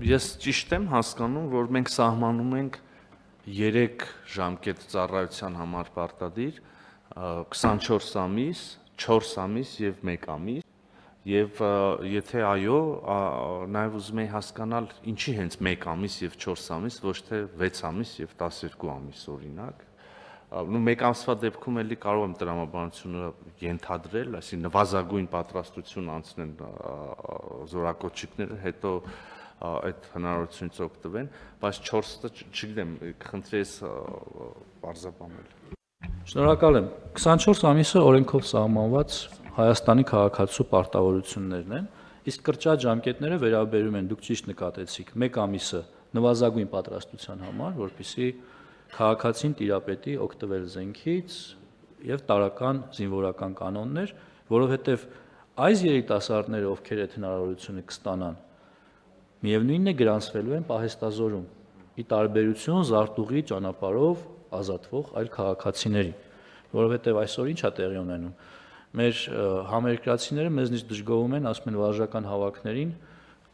Ես ճիշտ եմ հասկանում, որ մենք սահմանում ենք 3 ժամկետ ծառայության համար պարտադիր, 24 ամիս, 4 ամիս եւ 1 ամիս, եւ եթե այո, նաեւ ուզում եի հասկանալ ինչի հենց 1 ամիս եւ 4 ամիս, ոչ թե 6 ամիս եւ 12 ամիս օրինակ։ Մեկ ամսվա դեպքում էլի կարող եմ տրամաբանությունը ենթադրել, այսինքն նվազագույն պատրաստություն անցնեն զորակոչիկները, հետո այդ հնարավորությունից օգտվեն, բայց 4-ը չգիտեմ, խնդրի ես բարձրաբանել։ Շնորհակալ եմ։ 24 ամիսը օրենքով սահմանված Հայաստանի քաղաքացու պարտավորություններն են, իսկ կրճատ ժամկետները վերաբերում են, դուք ճիշտ նկատեցիք, 1 ամիսը նվազագույն պատրաստության համար, որպեսզի քաղաքացին տիրապետի օգտվել զենքից եւ տարական զինվորական կանոններ, որովհետեւ այս երիտասարդները, ովքեր այդ հնարավորությունը կստանան, միևնույնն է գրանցվելու են պահեստազորում, ի տարբերություն զարտուղի ճանապարհով ազատվող այլ քաղաքացիների, որովհետեւ այսօր ինչ է տեղի ունենում։ Մեր համերկրացիները մեզնից դժգոհում են, ասում են վարժական հավաքներին,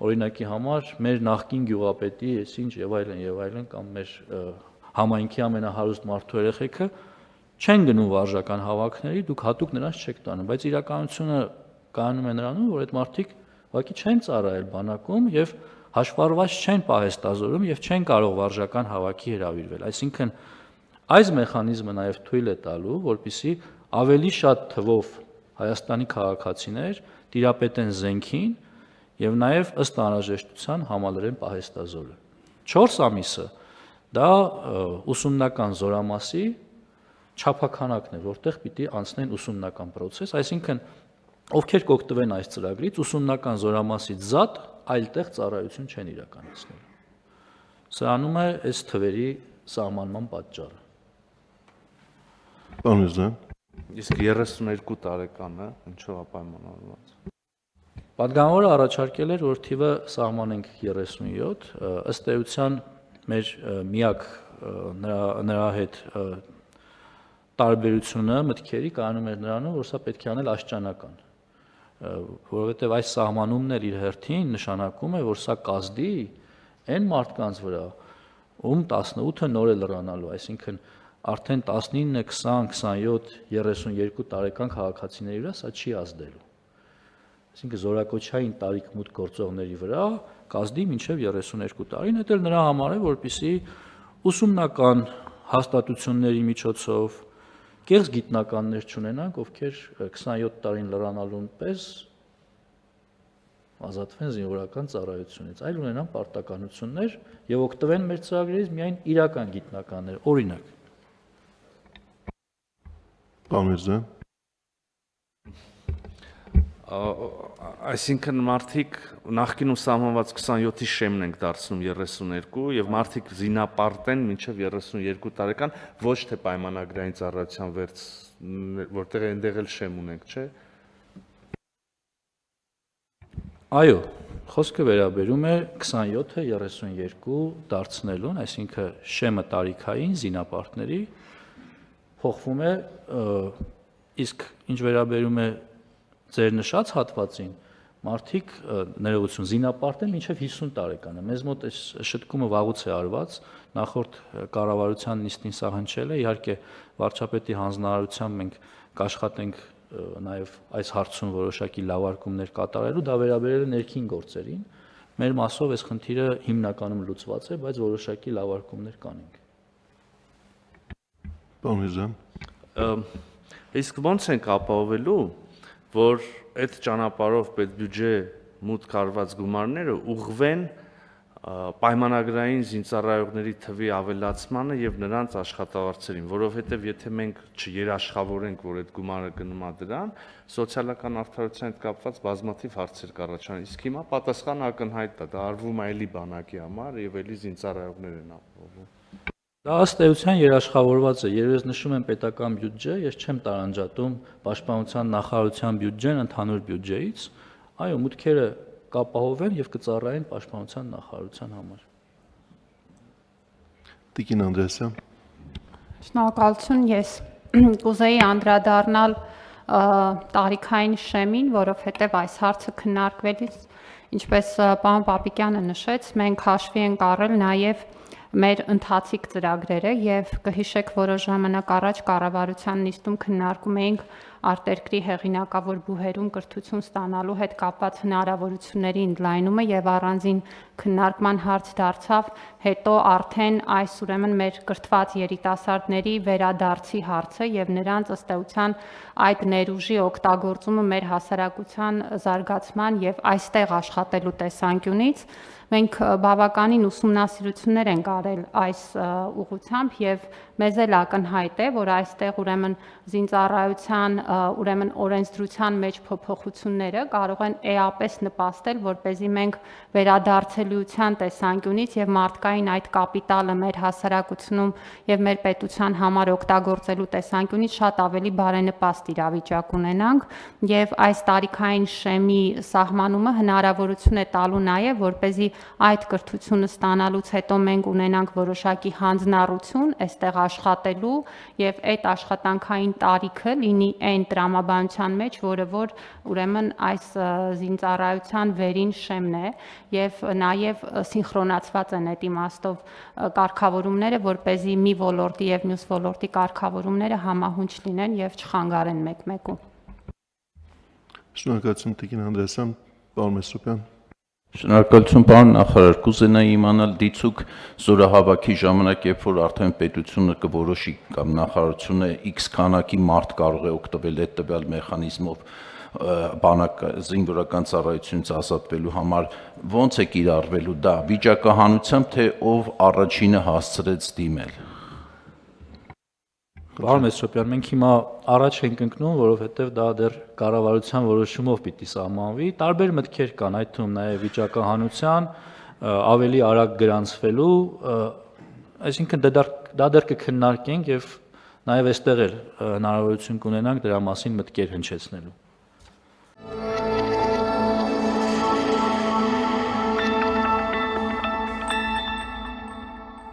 օրինակի համար մեր նախկին գյուղապետի, ինչ եւ այլն, կամ մեր համայնքի ամենահարուստ մարդու երեխեքը չեն գնում վարժական հավաքների, դուք հատուկ նրանց չեք տանում, բայց իրականությունը կայանում է նրանում, որ այդ մարդիկ ուղղակի չեն ծառայել բանակում եւ հաշվառված չեն պահեստազորում եւ չեն կարող վարժական հավաքի հրավիրվել։ Այսինքն այս մեխանիզմը նաեւ թույլ է տալու, որպեսզի ավելի շատ թվով Հայաստանի քաղաքացիներ տիրապետեն զենքին եւ նաեւ ըստ անհրաժեշտության համալրեն պահեստազորը։ 4 ամիսը դա ուսումնական զորամասի չափականակն է, որտեղ պիտի անցնեն ուսումնական process, այսինքն ովքեր կօգտվեն այս ծրագրից, ուսումնական զորամասից զատ այլտեղ ծառայություն չեն իրականացնելու։ Սրանում է այս թվերի սահմանման պատճառը։ Պարոն Իսկ 32 տարեկանը ինչով է պայմանավորված։ Պատգամավորը առաջարկել էր, որ թիվը սահմանենք 37, ըստ էության մեր միակ նրա հետ տարբերությունը մտքերի կայանում էր նրանում, որ սա պետք է անել աշճանական, որովհետև այս սահմանումն էլ իր հերթին նշանակում է, որ սա կազդի այն մարդկանց վրա, ում 18-ը նոր է լրանալու, այսինքն արդեն 19, 20, 27, 32 տարեկան քաղաքացիների վրա սա չի ազդելու։ Այսինքն զորակոչային տարիք մուտք գործողների վրա կազդի մինչև 32 տարին, դա էլ նրա համար է, որպեսզի ուսումնական հաստատությունների միջոցով կեղծ գիտնականներ չունենանք, ովքեր 27 տարին լրանալուն պես ազատվեն զինվորական ծառայությունից, այլ ունենան պարտականություններ եւ օգտվեն մեր ծրագրերից միայն իրական գիտնականներ, օրինակ։ Պարոն Այսինքն մարդիկ նախկինում սահմանված 27-ի շեմն ենք դարձնում 32 եւ մարդիկ զինապարտեն մինչեւ 32 տարեկան ոչ թե պայմանագրային ծառայության վերց, որտեղ այնտեղ էլ շեմ ունենք, չէ՞։ Այո, խոսքը վերաբերում է 27-ը 32 դարձնելուն, այսինքն շեմը տարիքային զինապարտների փոխվում է, իսկ ինչ վերաբերում է ձեր նշած հատվածին, մարդիկ ներողություն զինապարտ են մինչև 50 տարեկանը։ Մեզ մոտ այս շտկումը վաղուց է արված, նախորդ կառավարության նիստին սա հնչել է, իհարկե վարչապետի հանձնարարությամբ մենք կաշխատենք նաև այս հարցում որոշակի լավարկումներ կատարելու, դա վերաբերել է ներքին գործերին։ Մեր մասով այս խնդիրը հիմնականում լուծված է, բայց որոշակի լավարկումներ կանենք։ Պարոն Իսկ ո՞նց ենք ապահովելու, որ այդ ճանապարհով պետբյուջե մուտք արված գումարները ուղղվեն պայմանագրային զինծառայողների թվի ավելացմանը եւ նրանց աշխատավարձերին, որովհետեւ եթե մենք չերաշխավորենք, որ այդ գումարը գնում է դրան, սոցիալական արդարության հետ կապված բազմաթիվ հարցեր կառաջանան։ Իսկ հիմա պատասխանը ակնհայտ է, դա արվում է էլի բանակի համար եւ էլի զինծառայողներ են ապահովում։ Դա ըստ էության երաշխավորված է, երբ ես նշում եմ պետական բյուջե, ես չեմ տարանջատում պաշտպանության նախարարության բյուջեն ընդհանուր բյուջեից, այո, մուտքերը կապահովեն եւ կծառայեն պաշտպանության նախարարության համար։ Տիկին Անդրեասյան։ Շնորհակալություն, ես կուզեի անդրադառնալ տարիքային շեմին, որովհետեւ այս հարցը քննարկվելիս Ինչպես պարոն Պապիկյանը նշեց, մենք հաշվի ենք առել նաև մեր ընթացիկ ծրագրերը եւ կհիշեք որոշ ժամանակ առաջ կառավարության նիստում քննարկում էինք արտերկրի հեղինակավոր բուհերում կրթություն ստանալու հետ կապված հնարավորությունների ընդլայնումը եւ առանձին քննարկման հարց դարձավ հետո արդեն այս ուրեմն մեր կրթված երիտասարդների վերադարձի հարցը եւ նրանց ըստ էության այդ ներուժի օգտագործումը մեր հասարակության զարգացման եւ այստեղ աշխատելու տեսանկյունից մենք բավականին ուսումնասիրություններ ենք արել այս ուղղությամբ եւ մեզ էլ ակնհայտ է, որ այստեղ ուրեմն զինծառայության ուրեմն օրենսդրության մեջ փոփոխությունները կարող են էապես նպաստել, որպեսզի մենք վերադարձելիության տեսանկյունից եւ մարդկային այդ կապիտալը մեր հասարակությունում եւ մեր պետության համար օգտագործելու տեսանկյունից շատ ավելի բարենպաստ իրավիճակ ունենանք եւ այս տարիքային շեմի սահմանումը հնարավորություն է տալու նաեւ, որպեսզի այդ կրթությունը ստանալուց հետո մենք ունենանք որոշակի հանձնառություն այստեղ աշխատելու եւ այդ աշխատանքային տարիքը լինի այն տրամաբանության մեջ, որը որ ուրեմն այս զինծառայության վերին շեմն է եւ նաեւ սինխրոնացված են այդ իմաստով կարգավորումները, որպեսզի մի ոլորտի եւ մյուս ոլորտի կարգավորումները համահունչ լինեն եւ չխանգարեն մեկ-մեկու։ Շնորհակալություն Տիկին Անդրեասյան, պարոն Մեսրոպյան։ Շնորհակալություն պարոն նախարար, կուզենայի իմանալ դիցուք զորահավաքի ժամանակ, երբ որ արդեն պետությունը կորոշի կամ նախարարությունը X քանակի մարդ կարող է օգտվել այդ տվյալ մեխանիզմով բանակ զինվորական ծառայությունից ազատվելու համար, ո՞նց է կիրառվելու դա, վիճակահանությամբ, թե ով առաջինը հասցրեց դիմել։ Պարոն Մեսրոպյան, մենք հիմա առաջ ենք ընկնում, որովհետև դա դեռ կառավարության որոշումով պիտի սահմանվի։ Տարբեր մտքեր կան, այդ թվում նաև վիճակահանության ավելի արագ գրանցվելու, այսինքն դա դեռ կքննարկենք եւ նաև այստեղ էլ հնարավորություն կունենանք դրա մասին մտքեր հնչեցնելու։